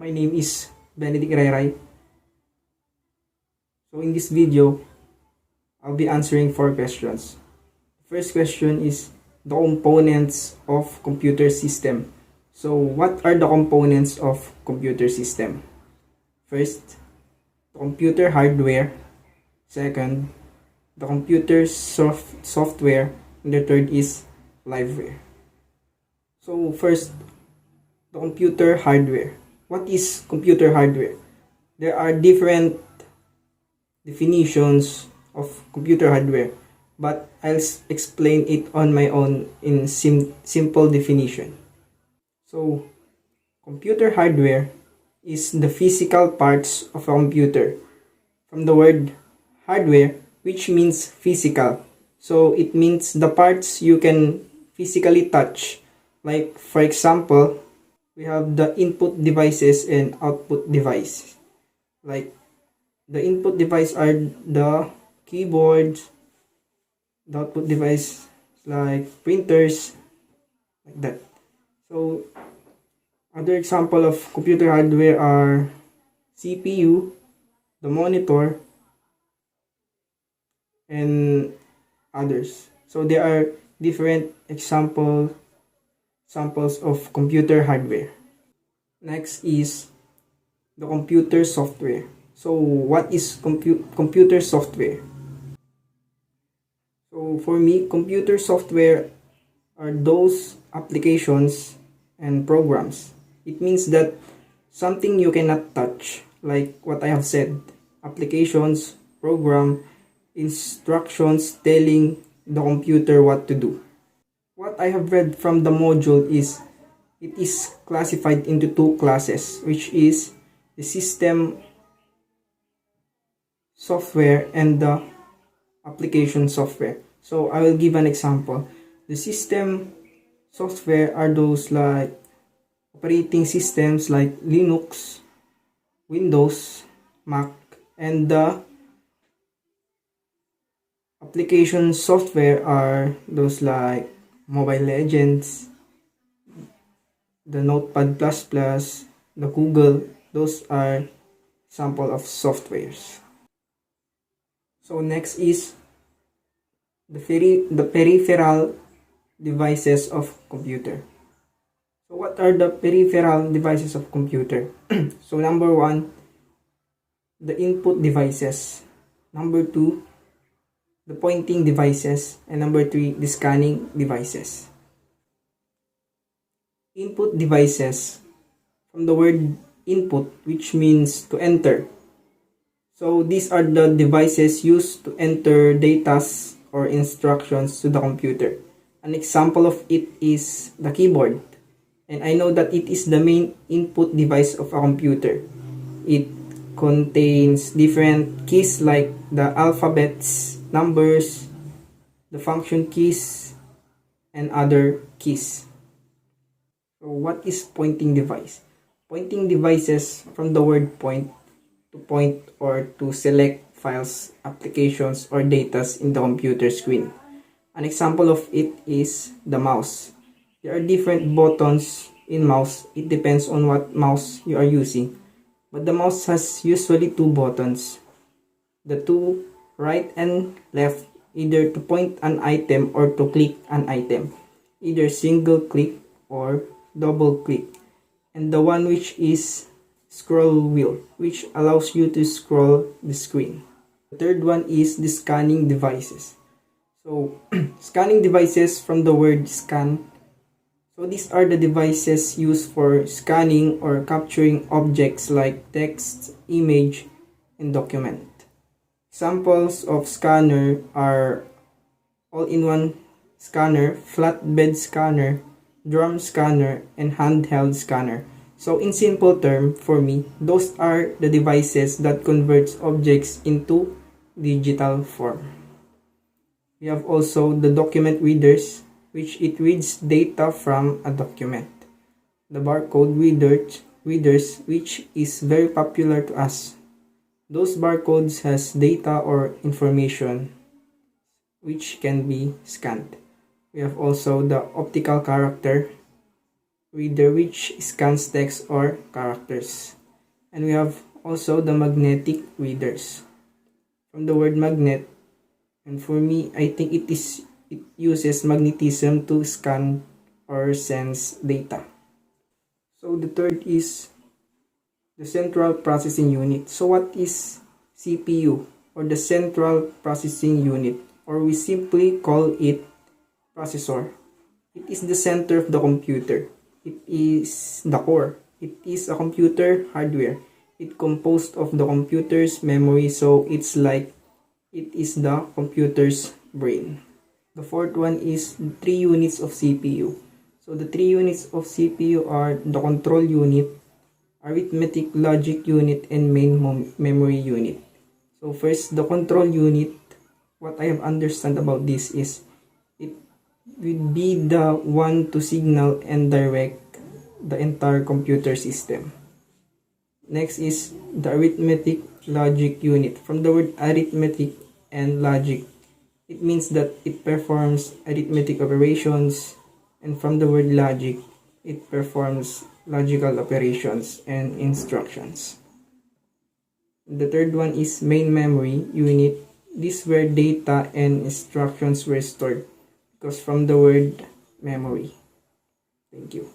My name is Benedict Rayray. So in this video, I'll be answering 4 questions. The first question is the components of computer system. So what are the components of computer system? First, the computer hardware. Second, the computer software. And the third is liveware. So first, the computer hardware. What is computer hardware? There are different definitions of computer hardware, but I'll explain it on my own in simple definition. So, computer hardware is the physical parts of a computer. From the word hardware, which means physical. So, it means the parts you can physically touch. Like, for example, we have the input devices and output device. Like, the input device are the keyboards, the output device like printers, like that. So, other example of computer hardware are CPU, the monitor, and others. So there are different samples of computer hardware. Next is the computer software. So what is computer software? So for me, computer software are those applications and programs. It means that something you cannot touch, like what I have said, applications, program, instructions telling the computer what to do. What I have read from the module is it is classified into 2 classes, which is the system software and the application software. So I will give an example. The system software are those like operating systems like Linux, Windows, Mac, and the application software are those like Mobile Legends, the Notepad++, the Google. Those are sample of softwares. So next is the peripheral devices of computer. So what are the peripheral devices of computer? So number 1, the input devices. Number 2, the pointing devices. And number 3, the scanning devices. Input devices, from the word input, which means to enter. So these are the devices used to enter data or instructions to the computer. An example of it is the keyboard. And I know that it is the main input device of a computer. It contains different keys like the alphabets, numbers, the function keys, and other keys. So what is pointing device? Pointing devices, from the word point, to point or to select files, applications, or data in the computer screen. An example of it is the mouse. There are different buttons in mouse. It depends on what mouse you are using. But the mouse has usually 2 buttons. The 2 right and left, either to point an item or to click an item. Either single click or double click. And the one which is scroll wheel, which allows you to scroll the screen. The third one is the scanning devices. So scanning devices, from the word scan. So these are the devices used for scanning or capturing objects like text, image, and document. Examples of scanner are all-in-one scanner, flatbed scanner, drum scanner, and handheld scanner. So in simple term, for me, those are the devices that converts objects into digital form. We have also the document readers, which it reads data from a document. The barcode readers, which is very popular to us. Those barcodes has data or information which can be scanned. We have also the optical character, reader which scans text or characters. And we have also the magnetic readers. From the word magnet, and for me, I think it uses magnetism to scan or sense data. So the third is the central processing unit. So what is CPU, or the central processing unit, or we simply call it processor? It is the center of the computer. It is the core. It is a computer hardware. It composed of the computer's memory, so it's like it is the computer's brain. The fourth one is 3 units of CPU. So the 3 units of CPU are the control unit, arithmetic logic unit, and main memory unit. So first, the control unit, what I have understand about this is it will be the one to signal and direct the entire computer system. Next is the arithmetic logic unit. From the word arithmetic and logic, it means that it performs arithmetic operations, and from the word logic, it performs logical operations and instructions. The third one is main memory unit. This is where data and instructions were stored, because from the word memory. Thank you.